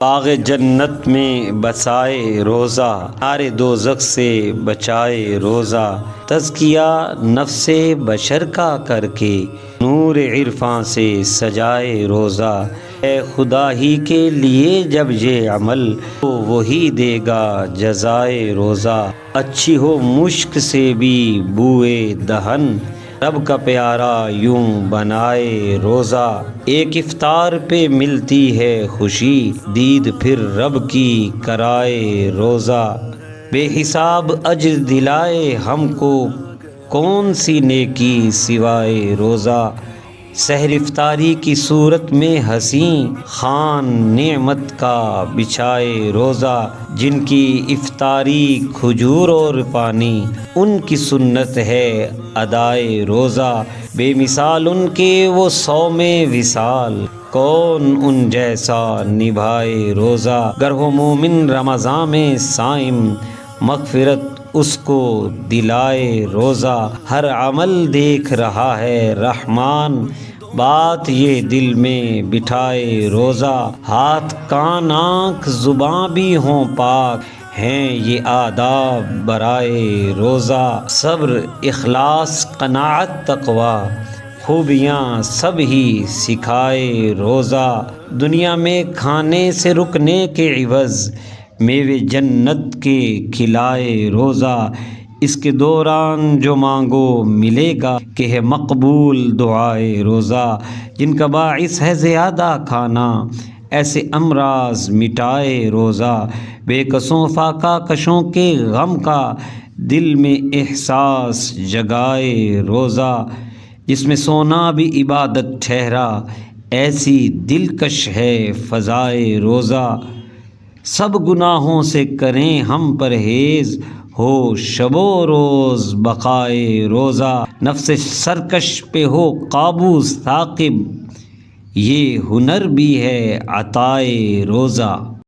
باغ جنت میں بسائے روزہ، نار دوزخ سے بچائے روزہ، تزکیہ نفس بشر کا کر کے نور عرفاں سے سجائے روزہ۔ اے خدا ہی کے لیے جب یہ عمل تو وہی دے گا جزائے روزہ۔ اچھی ہو مشک سے بھی بوئے دہن، رب کا پیارا یوں بنائے روزہ۔ ایک افطار پہ ملتی ہے خوشی، دید پھر رب کی کرائے روزہ۔ بے حساب اجر دلائے ہم کو کون سی نیکی سوائے روزہ۔ سحر افطاری کی صورت میں حسین خوان نعمت کا بچھائے روزہ۔ جن کی افطاری کھجور اور پانی، ان کی سنت ہے ادائے روزہ۔ بے مثال ان کے وہ صوم وصال، کون ان جیسا نبھائے روزہ۔ گر ہو مومن رمضان میں صائم، مغفرت اس کو دلائے روزہ۔ ہر عمل دیکھ رہا ہے رحمان، بات یہ دل میں بٹھائے روزہ۔ ہاتھ کان آنکھ زباں بھی ہوں پاک، ہیں یہ آداب برائے روزہ۔ صبر اخلاص قناعت تقویٰ، خوبیاں سب ہی سکھائے روزہ۔ دنیا میں کھانے سے رکنے کے عوض میوے جنت کے کھلائے روزہ۔ اس کے دوران جو مانگو ملے گا، کہ ہے مقبول دعائے روزہ۔ جن کا باعث ہے زیادہ کھانا، ایسے امراض مٹائے روزہ۔ بے کسوں فاقہ کشوں کے غم کا، دل میں احساس جگائے روزہ۔ جس میں سونا بھی عبادت ٹھہرا، ایسی دلکش ہے فضائے روزہ۔ سب گناہوں سے کریں ہم پرہیز، ہو شب و روز بقائے روزہ۔ نفس سرکش پہ ہو قابو ثاقب، یہ ہنر بھی ہے عطائے روزہ۔